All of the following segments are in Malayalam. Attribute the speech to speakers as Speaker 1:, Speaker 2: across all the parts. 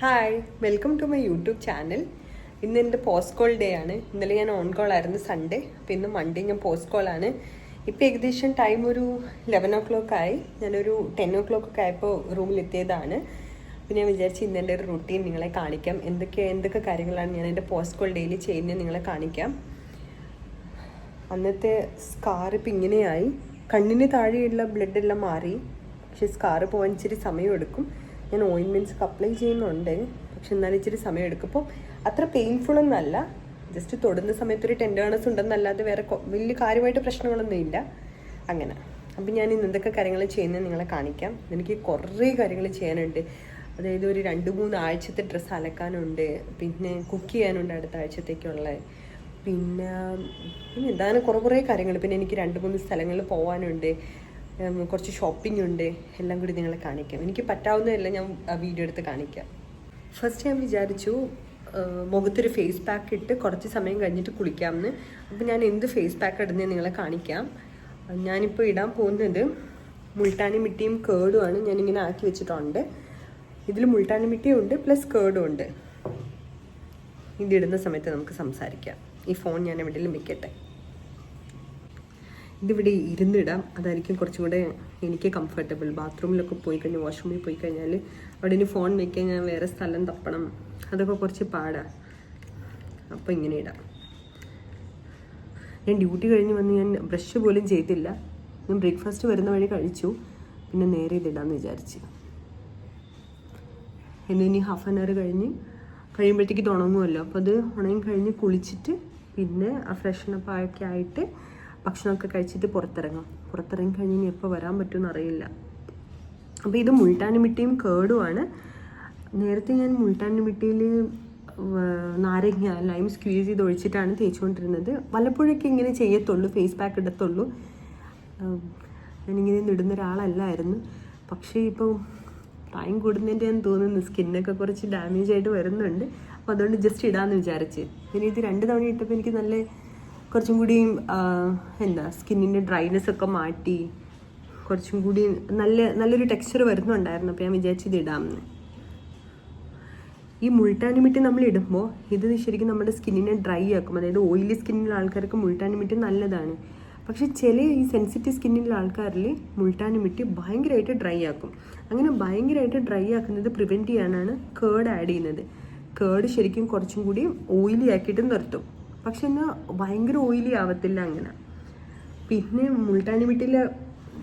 Speaker 1: Hi, welcome to my YouTube channel. ഇന്ന് എൻ്റെ പോസ്റ്റ് കോൾ ഡേ ആണ്. ഇന്നലെ ഞാൻ ഓൺ കോൾ ആയിരുന്നു സൺഡേ. അപ്പോൾ ഇന്ന് മൺഡേ ഞാൻ പോസ്റ്റ് കോളാണ്. ഇപ്പോൾ ഏകദേശം ടൈം ഒരു 11 ആയി. ഞാനൊരു 10 ഒക്കെ ആയപ്പോൾ റൂമിലെത്തിയതാണ്. അപ്പോൾ ഞാൻ വിചാരിച്ച് ഇന്ന് എൻ്റെ ഒരു റുട്ടീൻ നിങ്ങളെ കാണിക്കാം. എന്തൊക്കെ കാര്യങ്ങളാണ് ഞാൻ എൻ്റെ പോസ്റ്റ് കോൾ ഡേയിൽ ചെയ്യുന്നത് നിങ്ങളെ കാണിക്കാം. അന്നത്തെ സ്കാർ ഇപ്പം ഇങ്ങനെയായി. കണ്ണിന് താഴെയുള്ള ബ്ലഡ് എല്ലാം മാറി. പക്ഷേ സ്കാർ പോകാൻ ഇച്ചിരി സമയമെടുക്കും. ഞാൻ ഓയിൻമെൻറ്റ്സ് അപ്ലൈ ചെയ്യുന്നുണ്ട്, പക്ഷെ എന്നാലും ഇച്ചിരി സമയമെടുക്കും. അപ്പോൾ അത്ര പെയിൻഫുള്ളൊന്നും അല്ല. ജസ്റ്റ് തൊടുന്ന സമയത്ത് ഒരു ടെൻഡേർനെസ് ഉണ്ടെന്നല്ലാതെ വേറെ വലിയ കാര്യമായിട്ട് പ്രശ്നങ്ങളൊന്നും ഇല്ല. അങ്ങനെ അപ്പം ഞാൻ ഇന്ന് എന്തൊക്കെ കാര്യങ്ങൾ ചെയ്യുന്നത് നിങ്ങളെ കാണിക്കാം. എനിക്ക് കുറേ കാര്യങ്ങൾ ചെയ്യാനുണ്ട്. അതായത് ഒരു 2-3 ആഴ്ചത്തെ ഡ്രസ്സ് അലക്കാനുണ്ട്, പിന്നെ കുക്ക് ചെയ്യാനുണ്ട് അടുത്ത ആഴ്ചത്തേക്കുള്ള, പിന്നെ എന്താണ് കുറേ കാര്യങ്ങൾ. പിന്നെ എനിക്ക് 2-3 സ്ഥലങ്ങളിൽ പോകാനുണ്ട്, കുറച്ച് ഷോപ്പിംഗ് ഉണ്ട്. എല്ലാം കൂടി നിങ്ങളെ കാണിക്കാം. എനിക്ക് പറ്റാവുന്നതെല്ലാം ഞാൻ വീഡിയോ എടുത്ത് കാണിക്കാം. ഫസ്റ്റ് ഞാൻ വിചാരിച്ചു മുഖത്തൊരു ഫേസ് പാക്ക് ഇട്ട് കുറച്ച് സമയം കഴിഞ്ഞിട്ട് കുളിക്കാമെന്ന്. അപ്പോൾ ഞാൻ എന്ത് ഫേസ് പാക്ക് ഇടുന്നത് നിങ്ങളെ കാണിക്കാം. ഞാനിപ്പോൾ ഇടാൻ പോകുന്നത് മുൾട്ടാനി മിട്ടിയും കേടുമാണ്. ഞാനിങ്ങനെ ആക്കി വെച്ചിട്ടുണ്ട്. ഇതിൽ മുൾട്ടാനി മിട്ടിയും ഉണ്ട്, പ്ലസ് കേടും ഉണ്ട്. ഇതിടുന്ന സമയത്ത് നമുക്ക് സംസാരിക്കാം. ഈ ഫോൺ ഞാൻ എവിടെയെങ്കിലും വെക്കട്ടെ. ഇതിവിടെ ഇരുന്നിടാം, അതായിരിക്കും കുറച്ചും കൂടെ എനിക്ക് കംഫർട്ടബിൾ. ബാത്റൂമിലൊക്കെ പോയി കഴിഞ്ഞാൽ, വാഷ്റൂമിൽ പോയി കഴിഞ്ഞാൽ അവിടെ ഇനി ഫോൺ വയ്ക്കാൻ ഞാൻ വേറെ സ്ഥലം തപ്പണം, അതൊക്കെ കുറച്ച് പാടാണ്. അപ്പോൾ ഇങ്ങനെ ഇടാം. ഞാൻ ഡ്യൂട്ടി കഴിഞ്ഞ് വന്ന് ഞാൻ ബ്രഷ് പോലും ചെയ്തില്ല. ഞാൻ ബ്രേക്ക്ഫാസ്റ്റ് വരുന്ന വഴി കഴിച്ചു, പിന്നെ നേരെ ഇതിടാമെന്ന് വിചാരിച്ച്. ഇനി ഹാഫ് ആൻ അവർ കഴിയുമ്പോഴത്തേക്ക് തുടങ്ങുമല്ലോ. അപ്പോൾ അത് ഉണങ്ങി കഴിഞ്ഞ് കുളിച്ചിട്ട് പിന്നെ ഫ്രഷനപ്പ് ഒക്കെ ആയിട്ട് ഭക്ഷണമൊക്കെ കഴിച്ചിട്ട് പുറത്തിറങ്ങി കഴിഞ്ഞ് ഇനി എപ്പോൾ വരാൻ പറ്റുമെന്ന് അറിയില്ല. അപ്പോൾ ഇത് മുൾട്ടാനി മിട്ടിയും കേടുമാണ്. നേരത്തെ ഞാൻ മുൾട്ടാനി മിട്ടിയിൽ നാരങ്ങ ലൈം സ്ക്വീസ് ചെയ്ത് ഒഴിച്ചിട്ടാണ് തേച്ചുകൊണ്ടിരുന്നത്. വല്ലപ്പോഴൊക്കെ ഇങ്ങനെ ചെയ്യത്തുള്ളൂ, ഫേസ് പാക്ക് ഇടത്തുള്ളൂ. ഞാനിങ്ങനെ ഇടുന്ന ഒരാളല്ലായിരുന്നു. പക്ഷേ ഇപ്പോൾ പ്രായം കൂടുന്നതിൻ്റെ ഞാൻ തോന്നുന്നു സ്കിന്നൊക്കെ കുറച്ച് ഡാമേജ് ആയിട്ട് വരുന്നുണ്ട്. അപ്പോൾ അതുകൊണ്ട് ജസ്റ്റ് ഇടാമെന്ന് വിചാരിച്ച്. പിന്നെ ഇത് 2 തവണ ഇട്ടപ്പോൾ എനിക്ക് നല്ല കുറച്ചും കൂടി സ്കിന്നിൻ്റെ ഡ്രൈനെസ് ഒക്കെ മാറ്റി കുറച്ചും കൂടി നല്ലൊരു ടെക്സ്ചർ വരുന്നുണ്ടായിരുന്നു. അപ്പോൾ ഞാൻ വിചാരിച്ച് ഇത് ഇടാമെന്ന്. ഈ മുൾട്ടാനി മിട്ടി നമ്മൾ ഇടുമ്പോൾ ഇത് ശരിക്കും നമ്മുടെ സ്കിന്നിനെ ഡ്രൈ ആക്കും. അതായത് ഓയിലി സ്കിന്നിലുള്ള ആൾക്കാർക്ക് മുൾട്ടാനി മിട്ടി നല്ലതാണ്. പക്ഷേ ചില ഈ സെൻസിറ്റീവ് സ്കിന്നിലുള്ള ആൾക്കാരിൽ മുൾട്ടാനി മിട്ടി ഭയങ്കരമായിട്ട് ഡ്രൈ ആക്കും. അങ്ങനെ ഭയങ്കരമായിട്ട് ഡ്രൈ ആക്കുന്നത് പ്രിവെൻറ്റ് ചെയ്യാനാണ് കേർഡ് ആഡ് ചെയ്യുന്നത്. കേർഡ് ശരിക്കും കുറച്ചും കൂടി ഓയിലി ആക്കിയിട്ട് നിർത്തും. പക്ഷെ എന്നാൽ ഭയങ്കര ഓയിലി ആവത്തില്ല അങ്ങനെ. പിന്നെ മുൾട്ടാനി മിട്ടിയിൽ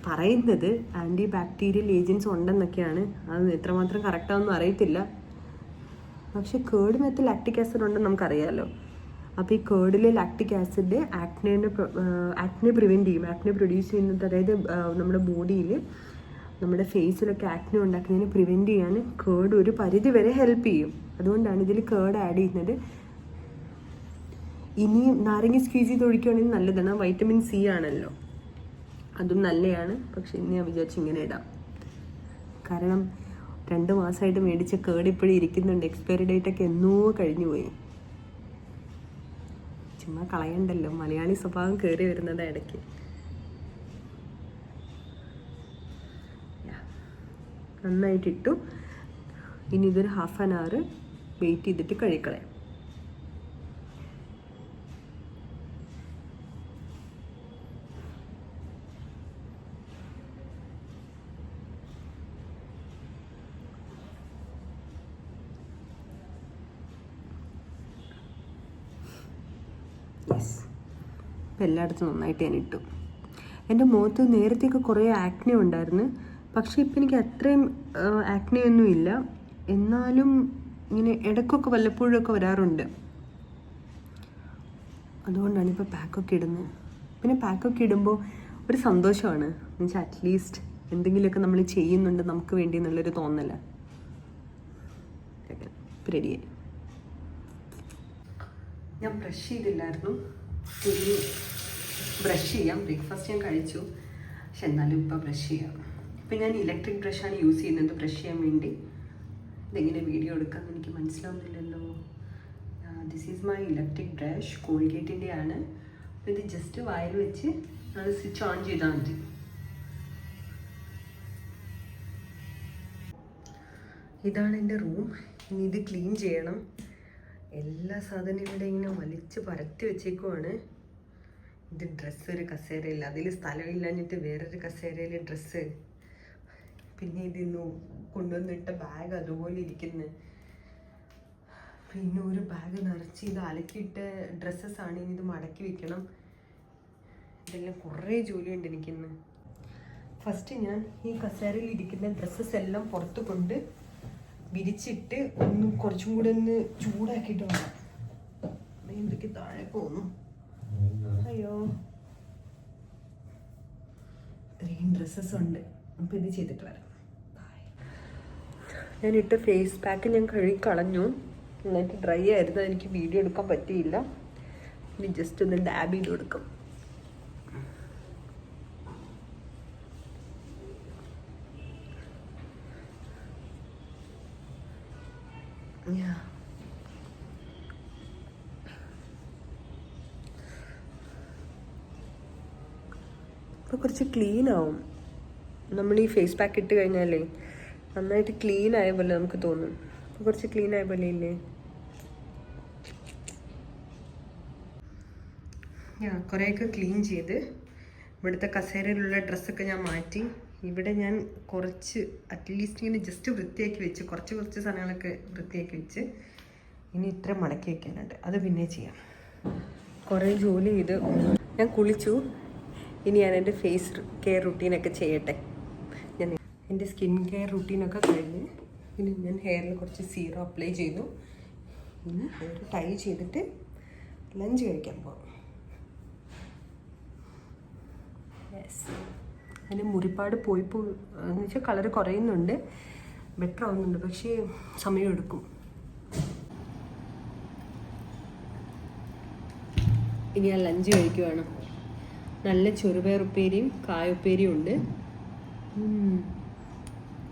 Speaker 1: പറയുന്നത് ആൻറ്റി ബാക്ടീരിയൽ ഏജൻസ് ഉണ്ടെന്നൊക്കെയാണ്. അത് എത്രമാത്രം കറക്റ്റാണെന്നും അറിയത്തില്ല. പക്ഷെ കേർഡിനകത്ത് ലാക്റ്റിക് ആസിഡ് ഉണ്ടെന്ന് നമുക്കറിയാമല്ലോ. അപ്പോൾ ഈ കേർഡിൽ ലാക്റ്റിക് ആസിഡ് ആക്നെ പ്രിവെൻറ്റ് ചെയ്യും. ആക്നെ പ്രൊഡ്യൂസ് ചെയ്യുന്നത്, അതായത് നമ്മുടെ ബോഡിയിൽ നമ്മുടെ ഫേസിലൊക്കെ ആക്നെ ഉണ്ടാക്കുന്നതിന് പ്രിവെൻറ്റ് ചെയ്യാൻ കേർഡ് ഒരു പരിധി വരെ ഹെൽപ്പ് ചെയ്യും. അതുകൊണ്ടാണ് ഇതിൽ കേർഡ് ആഡ് ചെയ്യുന്നത്. ഇനിയും നാരങ്ങ സ്ക്വീസ് ചെയ്ത് ഒഴിക്കുകയാണെങ്കിൽ നല്ലതാണ്. വൈറ്റമിൻ സി ആണല്ലോ, അതും നല്ലതാണ്. പക്ഷെ ഇനി ഞാൻ വിചാരിച്ച് ഇങ്ങനെ ഇടാം. കാരണം 2 മാസമായിട്ട് മേടിച്ച കേർഡ് ഇപ്പോഴും ഇരിക്കുന്നുണ്ട്. എക്സ്പയറി ഡേറ്റൊക്കെ എന്നോ കഴിഞ്ഞു പോയി. ചുമ്മാ കളയണ്ടല്ലോ. മലയാളി സ്വഭാവം കയറി വരുന്നത് ഇടയ്ക്ക്. നന്നായിട്ടിട്ടു. ഇനി ഇതൊരു ഹാഫ് ആൻ അവർ വെയിറ്റ് ചെയ്തിട്ട് കഴിക്കളയാം. യെസ്, ഇപ്പം എല്ലായിടത്തും നന്നായിട്ട് ഞാൻ ഇട്ടു. എൻ്റെ മുഖത്ത് നേരത്തെയൊക്കെ കുറേ ആക്നെ ഉണ്ടായിരുന്നു. പക്ഷേ ഇപ്പം എനിക്ക് അത്രയും ആക്നെ ഒന്നും ഇല്ല. എന്നാലും ഇങ്ങനെ ഇടയ്ക്കൊക്കെ വല്ലപ്പോഴൊക്കെ വരാറുണ്ട്. അതുകൊണ്ടാണ് ഇപ്പോൾ പാക്കൊക്കെ ഇടുന്നത്. പിന്നെ പാക്കൊക്കെ ഇടുമ്പോൾ ഒരു സന്തോഷമാണ്. എന്നുവെച്ചാൽ അറ്റ്ലീസ്റ്റ് എന്തെങ്കിലുമൊക്കെ നമ്മൾ ചെയ്യുന്നുണ്ട് നമുക്ക് വേണ്ടി എന്നുള്ളൊരു തോന്നല. റെഡിയായി. ഞാൻ ബ്രഷ് ചെയ്തില്ലായിരുന്നു. ഇനി ബ്രഷ് ചെയ്യാം. ബ്രേക്ക്ഫാസ്റ്റ് ഞാൻ കഴിച്ചു, പക്ഷെ എന്നാലും ഇപ്പോൾ ബ്രഷ് ചെയ്യാം. ഇപ്പം ഞാൻ ഇലക്ട്രിക് ബ്രഷാണ് യൂസ് ചെയ്യുന്നത് ബ്രഷ് ചെയ്യാൻ വേണ്ടി. ഇതെങ്ങനെ വീഡിയോ എടുക്കാമെന്ന് എനിക്ക് മനസ്സിലാവുന്നില്ലല്ലോ. This is my electric brush, കോൾഗേറ്റിൻ്റെ ആണ്. അപ്പോൾ ഇത് ജസ്റ്റ് വായിൽ വെച്ച് അത് സ്വിച്ച് ഓൺ ചെയ്താൽ മതി. ഇതാണ് എൻ്റെ റൂം. ഇനി ഇത് ക്ലീൻ ചെയ്യണം. എല്ലാ സാധനവും ഇവിടെ ഇങ്ങനെ വലിച്ച് പരത്തി വെച്ചേക്കുവാണ്. ഇത് ഡ്രസ്സ് ഒരു കസേരയില്ല, അതിൽ സ്ഥലമില്ലാഞ്ഞിട്ട് വേറൊരു കസേരയിൽ ഡ്രസ്സ്. പിന്നെ ഇതിന്ന് കൊണ്ടുവന്നിട്ട ബാഗ് അതുപോലെ ഇരിക്കുന്നു. പിന്നെ ഒരു ബാഗ് നിറച്ച് ഇത് അലക്കിയിട്ട ഡ്രസ്സസ്സാണ്. ഇനി ഇത് മടക്കി വെക്കണം. ഇതെല്ലാം കുറേ ജോലിയുണ്ട് എനിക്കിന്ന്. ഫസ്റ്റ് ഞാൻ ഈ കസേരയിൽ ഇരിക്കുന്ന ഡ്രസ്സസ് എല്ലാം പുറത്ത് കൊണ്ട് വിരിച്ചിട്ട് കുറച്ചും കൂടെ ഒന്ന് ചൂടാക്കിയിട്ട് വേണം. എന്തൊക്കെ താഴെ പോന്നു. അയ്യോ, ഇത്രയും ഡ്രസ്സസ് ഉണ്ട്. അപ്പം ഇത് ചെയ്തിട്ട് വരാം. ഞാനിട്ട് ഫേസ് പാക്ക് ഞാൻ കഴുകി കളഞ്ഞു. നന്നായിട്ട് ഡ്രൈ ആയിരുന്നു, എനിക്ക് വീഡിയോ എടുക്കാൻ പറ്റിയില്ല. ഇനി ജസ്റ്റ് ഒന്ന് ഡാബ് ചെയ്ത് കൊടുക്കും. ഇപ്പോൾ കുറച്ച് ക്ലീൻ ആവും. നമ്മൾ ഈ ഫേസ് പാക്ക് ഇട്ട് കഴിഞ്ഞാലേ നന്നായിട്ട് ക്ലീൻ ആയ പോലെ നമുക്ക് തോന്നും. ഇപ്പോൾ കുറച്ച് ക്ലീൻ ആയ പോലെ ഇല്ലേ? കുറേയൊക്കെ ക്ലീൻ ചെയ്ത് ഇവിടുത്തെ കസേരയിലുള്ള ഡ്രസ്സൊക്കെ ഞാൻ മാറ്റി. ഇവിടെ ഞാൻ കുറച്ച് അറ്റ്ലീസ്റ്റ് ഇങ്ങനെ ജസ്റ്റ് വൃത്തിയാക്കി വെച്ച് കുറച്ച് സാധനങ്ങളൊക്കെ വൃത്തിയാക്കി വെച്ച് ഇനി ഇത്ര മടക്കി വെക്കാനുണ്ട്. അത് പിന്നെ ചെയ്യാം. കുറേ ജോലി ചെയ്ത് ഞാൻ കുളിച്ചു. ഇനി ഞാൻ എൻ്റെ ഫേസ് കെയർ റുട്ടീനൊക്കെ ചെയ്യട്ടെ. ഞാൻ എൻ്റെ സ്കിൻ കെയർ റുട്ടീനൊക്കെ കഴിഞ്ഞ് ഇനി ഞാൻ ഹെയറിൽ കുറച്ച് സീറം അപ്ലൈ ചെയ്തു. ഇനി ഹെയർ ടൈ ചെയ്തിട്ട് ലഞ്ച് കഴിക്കാൻ പോകും. യെസ്, അതിന് മുറിപ്പാട് എന്ന് വെച്ചാൽ കളർ കുറയുന്നുണ്ട്, ബെറ്റർ ആവുന്നുണ്ട്, പക്ഷേ സമയമെടുക്കും. ഇനി ഞാൻ ലഞ്ച് കഴിക്കുവാണ്. നല്ല ചെറുപയറുപ്പേരിയും കായുപ്പേരിയും ഉണ്ട്.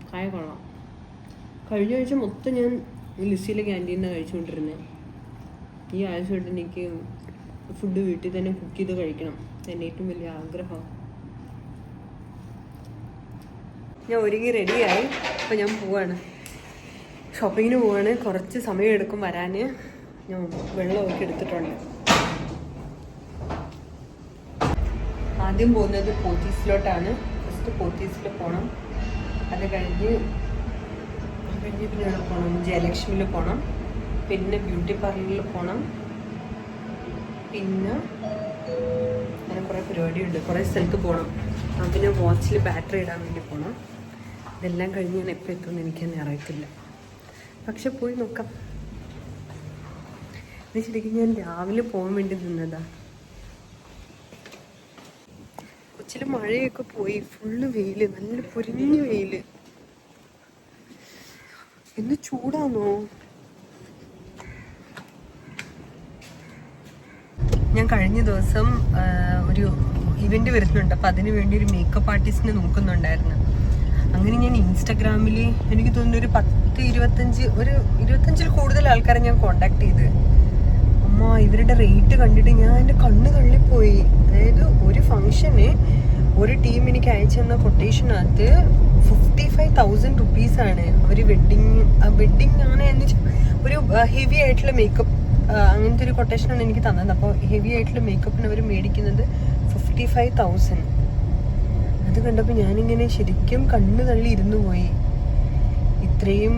Speaker 1: കായ കൊള്ളാം. കഴിഞ്ഞ ആഴ്ച മൊത്തം ഞാൻ ലിസിയിലെ ക്യാൻറ്റീനിൽ നിന്നാണ് കഴിച്ചുകൊണ്ടിരുന്നത്. ഈ ആഴ്ച തൊട്ട് എനിക്ക് ഫുഡ് വീട്ടിൽ തന്നെ കുക്ക് ചെയ്ത് കഴിക്കണം. എൻ്റെ ഏറ്റവും വലിയ ആഗ്രഹം. ഞാൻ ഒരുങ്ങി റെഡിയായി. അപ്പോൾ ഞാൻ പോവാണ്, ഷോപ്പിങ്ങിന് പോവാണ്. കുറച്ച് സമയം എടുക്കും വരാൻ. ഞാൻ വെള്ളമൊക്കെ എടുത്തിട്ടുണ്ട്. ആദ്യം പോകുന്നത് പോത്തീസിലോട്ടാണ്. ഫസ്റ്റ് പോത്തീസിൽ പോകണം. അത് കഴിഞ്ഞ് പിന്നെ എവിടെ പോകണം? ജയലക്ഷ്മിയിൽ പോകണം. പിന്നെ ബ്യൂട്ടി പാർലറിൽ പോകണം. പിന്നെ അങ്ങനെ കുറേ പരിപാടിയുണ്ട്, കുറേ സ്ഥലത്ത് പോകണം. പിന്നെ വാച്ചിൽ ബാറ്ററി ഇടാൻ വേണ്ടി പോകണം. ഇതെല്ലാം കഴിഞ്ഞ് ഞാൻ എപ്പോൾ എത്തുമെന്ന് എനിക്കെന്നെ അറിയത്തില്ല. പക്ഷെ പോയി നോക്കാം. ഇത് ശരിക്കും ഞാൻ രാവിലെ പോകാൻ വേണ്ടി നിന്നതാണ്. കൊച്ചിൽ മഴയൊക്കെ പോയി, ഫുള്ള് വെയിൽ, നല്ല പൊരിഞ്ഞ വെയിൽ. എന്ത് ചൂടാന്നോ. ഞാൻ കഴിഞ്ഞ ദിവസം ഒരു ഇവന്റ് വരുന്നുണ്ട്. അപ്പം അതിന് വേണ്ടി ഒരു മേക്കപ്പ് ആർട്ടിസ്റ്റിനെ നോക്കുന്നുണ്ടായിരുന്നു. അങ്ങനെ ഞാൻ ഇൻസ്റ്റാഗ്രാമിൽ എനിക്ക് തോന്നുന്നു ഒരു 25 കൂടുതൽ ആൾക്കാരെ ഞാൻ കോണ്ടാക്ട് ചെയ്ത്. അമ്മ, ഇവരുടെ റേറ്റ് കണ്ടിട്ട് ഞാൻ എൻ്റെ കണ്ണ് തള്ളിപ്പോയി. അതായത് ഒരു ഫംഗ്ഷന് ഒരു ടീം എനിക്ക് അയച്ചു തന്ന കൊട്ടേഷനകത്ത് 55,000 റുപ്പീസാണ്. അവർ വെഡ്ഡിങ് ആണ് എന്ന് ഒരു ഹെവി ആയിട്ടുള്ള മേക്കപ്പ് അങ്ങനത്തെ ഒരു കൊട്ടേഷനാണ് എനിക്ക് തന്നത്. അപ്പോൾ ഹെവി ആയിട്ടുള്ള മേക്കപ്പിന് അവർ മേടിക്കുന്നത് 55,000. അത് കണ്ടപ്പോൾ ഞാനിങ്ങനെ ശരിക്കും കണ്ണ് തള്ളി ഇരുന്നു പോയി. ഇത്രയും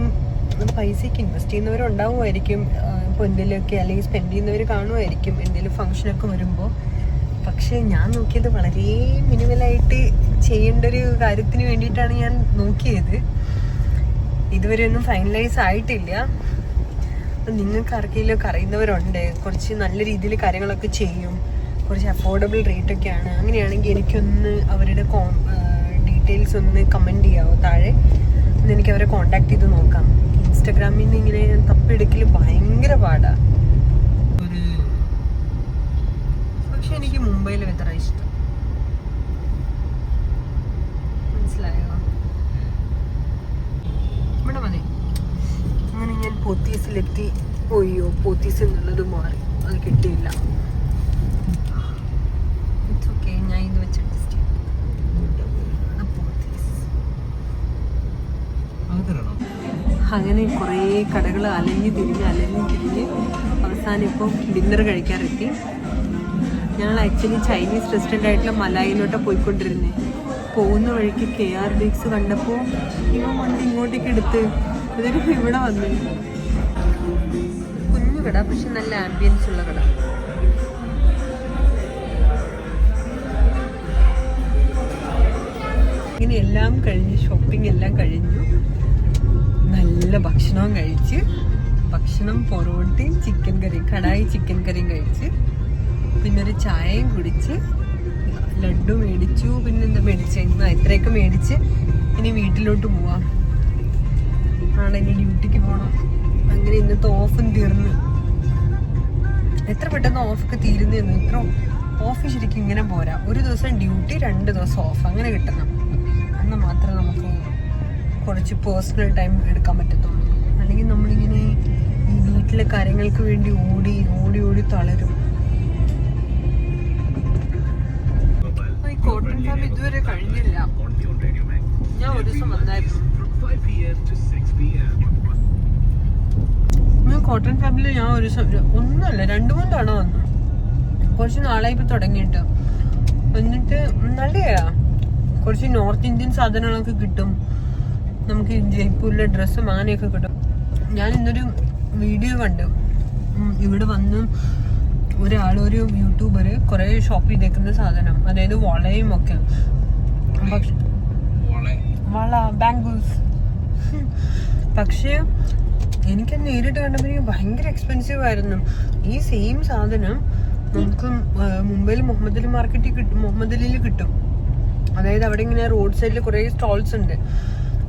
Speaker 1: പൈസയ്ക്ക് ഇൻവെസ്റ്റ് ചെയ്യുന്നവരുണ്ടാവുമായിരിക്കും, ഇപ്പോൾ എന്തെങ്കിലുമൊക്കെ അല്ലെങ്കിൽ സ്പെൻഡ് ചെയ്യുന്നവർ കാണുമായിരിക്കും എന്തെങ്കിലും ഫംഗ്ഷനൊക്കെ വരുമ്പോൾ. പക്ഷേ ഞാൻ നോക്കിയത് വളരെ മിനിമലായിട്ട് ചെയ്യേണ്ട ഒരു കാര്യത്തിന് വേണ്ടിയിട്ടാണ് ഞാൻ നോക്കിയത്. ഇതുവരെ ഒന്നും ഫൈനലൈസ് ആയിട്ടില്ല. അപ്പം നിങ്ങൾക്ക് ആർക്കെങ്കിലും അറിയുന്നവരുണ്ട്, കുറച്ച് നല്ല രീതിയിൽ കാര്യങ്ങളൊക്കെ ചെയ്യും, കുറച്ച് അഫോർഡബിൾ റേറ്റൊക്കെയാണ്, അങ്ങനെയാണെങ്കിൽ എനിക്കൊന്ന് അവരുടെ ഡീറ്റെയിൽസ് ഒന്ന് കമൻറ്റ് ചെയ്യാമോ താഴെ? ഒന്ന് എനിക്ക് അവരെ കോണ്ടാക്ട് ചെയ്ത് നോക്കാം. ഇൻസ്റ്റാഗ്രാമിൽ നിന്ന് ഇങ്ങനെ തപ്പിയെടുക്കൽ ഭയങ്കര പാടാണ്. പക്ഷെ എനിക്ക് മുംബൈയിൽ വെതറ ഇഷ്ടം. മനസ്സിലായോ? ഇവിടെ മതി. അങ്ങനെ ഞാൻ പോത്തീസിലെത്തി. പോയോ, പോത്തീസ് എന്നുള്ളത് മാറി, അത് കിട്ടിയില്ല. ഇറ്റ്സ് ഓക്കെ, ഞാൻ ഇത് വെച്ച് അഡ്ജസ്റ്റ് ചെയ്യും. പോത്തീസ് അങ്ങനെ കുറേ കടകൾ അലഞ്ഞ് തിരിഞ്ഞ് അവസാനം ഇപ്പോൾ ഡിന്നർ കഴിക്കാറെത്തി. ഞങ്ങൾ ആക്ച്വലി ചൈനീസ് റെസ്റ്റോറൻ്റ് ആയിട്ടുള്ള മലായിലോട്ടാണ് പോയിക്കൊണ്ടിരുന്നത്. പോകുന്ന വഴിക്ക് KRBX കണ്ടപ്പോൾ വണ്ടി ഇങ്ങോട്ടേക്ക് എടുത്ത് അതിന് ഇവിടെ വന്നു. കുഞ്ഞു കട, പക്ഷെ നല്ല ആംബിയൻസ് ഉള്ള കട. ഇങ്ങനെ എല്ലാം കഴിഞ്ഞ് ഷോപ്പിംഗ് എല്ലാം കഴിഞ്ഞു. നല്ല ഭക്ഷണവും കഴിച്ച്, ഭക്ഷണം പൊറോട്ടയും ചിക്കൻ കറിയും, കടായി ചിക്കൻ കറിയും കഴിച്ച്, പിന്നെ ഒരു ചായയും കുടിച്ച്, ലഡ്ഡു മേടിച്ചു, പിന്നെ എന്താ മേടിച്ചെന്നാ ഇത്രയൊക്കെ മേടിച്ച് ഇനി വീട്ടിലോട്ട് പോവാം. ഇനി ഡ്യൂട്ടിക്ക് പോകണം. അങ്ങനെ ഇന്നത്തെ ഓഫും തീർന്ന്. എത്ര പെട്ടെന്ന് ഓഫൊക്കെ തീരുന്നതെന്ന്. ഇത്ര ഓഫ് ശരിക്കും ഇങ്ങനെ പോരാ. ഒരു ദിവസം ഡ്യൂട്ടി, 2 ദിവസം ഓഫ് അങ്ങനെ കിട്ടണം. എന്നാൽ മാത്രമേ നമുക്ക് കുറച്ച് പേഴ്സണൽ ടൈം എടുക്കാൻ പറ്റത്തുള്ളൂ. അല്ലെങ്കിൽ നമ്മളിങ്ങനെ ഈ വീട്ടിലെ കാര്യങ്ങൾക്ക് വേണ്ടി ഓടി തളരും. ഈ കോട്ടൺ ഫാം ഇതുവരെ കഴിഞ്ഞില്ല. ഞാൻ ഒരു ദിവസം വന്നായിരുന്നു. കോട്ടൺ ഫാമിൽ ഞാൻ ഒരു ഒന്നുമല്ല 2-3 തവണ വന്നു. കുറച്ച് നാളായി ഇപ്പൊ തുടങ്ങിയിട്ട്. എന്നിട്ട് നല്ലയാ. കുറച്ച് നോർത്ത് ഇന്ത്യൻ സാധനങ്ങളൊക്കെ കിട്ടും. നമുക്ക് ജയ്പൂരിലെ ഡ്രസ്സും അങ്ങനെയൊക്കെ കിട്ടും. ഞാൻ ഇന്നൊരു വീഡിയോ കണ്ടു. ഇവിടെ വന്ന് ഒരു യൂട്യൂബർ കുറെ ഷോപ്പ് ചെയ്തേക്കുന്ന സാധനം, അതായത് വളയും ഒക്കെ, വള ബാംഗിൾസ്. പക്ഷേ എനിക്ക് നേരിട്ട് കണ്ടപ്പോൾ ഭയങ്കര എക്സ്പെൻസീവ് ആയിരുന്നു. ഈ സെയിം സാധനം നമുക്ക് മുംബൈയിൽ മുഹമ്മദ് അലിയിൽ കിട്ടും. അതായത് അവിടെ ഇങ്ങനെ റോഡ് സൈഡിൽ കുറേ സ്റ്റോൾസ് ഉണ്ട്,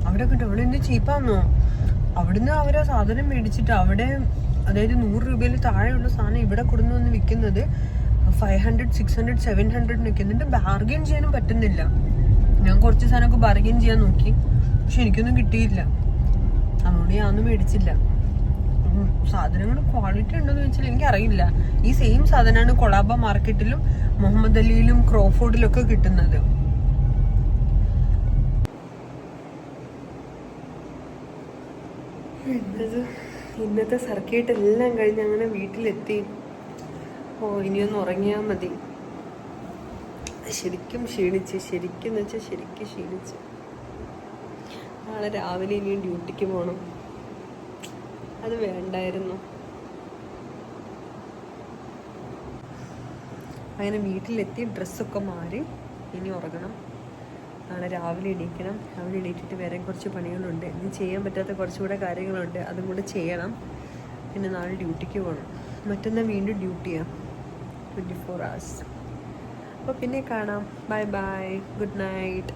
Speaker 1: അവിടെ കിട്ടും. അവിടെ എന്ത് ചീപ്പാന്നോ. അവിടുന്ന് അവർ ആ സാധനം മേടിച്ചിട്ട് അവിടെ, അതായത് 100 രൂപയിൽ താഴെയുള്ള സാധനം ഇവിടെ കൊടുന്നു വന്ന് വിൽക്കുന്നത് 500, 600, 700 എന്നിട്ട് ബാർഗെയിൻ ചെയ്യാനും പറ്റുന്നില്ല. ഞാൻ കുറച്ച് സാധനമൊക്കെ ബാർഗെയിൻ ചെയ്യാൻ നോക്കി, പക്ഷെ എനിക്കൊന്നും കിട്ടിയില്ല. അതുകൊണ്ട് ഞാനൊന്നും മേടിച്ചില്ല. സാധനങ്ങൾ ക്വാളിറ്റി ഉണ്ടോയെന്ന് ചോദിച്ചാൽ എനിക്കറിയില്ല. ഈ സെയിം സാധനമാണ് കൊളാബ മാർക്കറ്റിലും മുഹമ്മദ് അലിയിലും ക്രോഫോർഡിലും ഒക്കെ കിട്ടുന്നത്. ഇന്നത്തെ സർക്കിട്ട് എല്ലാം കഴിഞ്ഞ് അങ്ങനെ വീട്ടിലെത്തി. ഇനിയൊന്ന് ഉറങ്ങിയാൽ മതി. ശരിക്കും ക്ഷീണിച്ച്. നാളെ രാവിലെ ഇനിയും ഡ്യൂട്ടിക്ക് പോകണം. അത് വേണ്ടായിരുന്നു. അങ്ങനെ വീട്ടിലെത്തി ഡ്രസ്സൊക്കെ മാറി ഇനി ഉറങ്ങണം. നാളെ രാവിലെ എണീക്കണം. രാവിലെ എണീറ്റിട്ട് വേറെ കുറച്ച് പണികളുണ്ട്. ഇനി ചെയ്യാൻ പറ്റാത്ത കുറച്ചുകൂടെ കാര്യങ്ങളുണ്ട്, അതും കൂടെ ചെയ്യണം. പിന്നെ നാളെ ഡ്യൂട്ടിക്ക് പോകണം. മറ്റന്നാൾ വീണ്ടും ഡ്യൂട്ടിയാണ്, 24 hours. അപ്പോൾ പിന്നെ കാണാം. Bye, good night.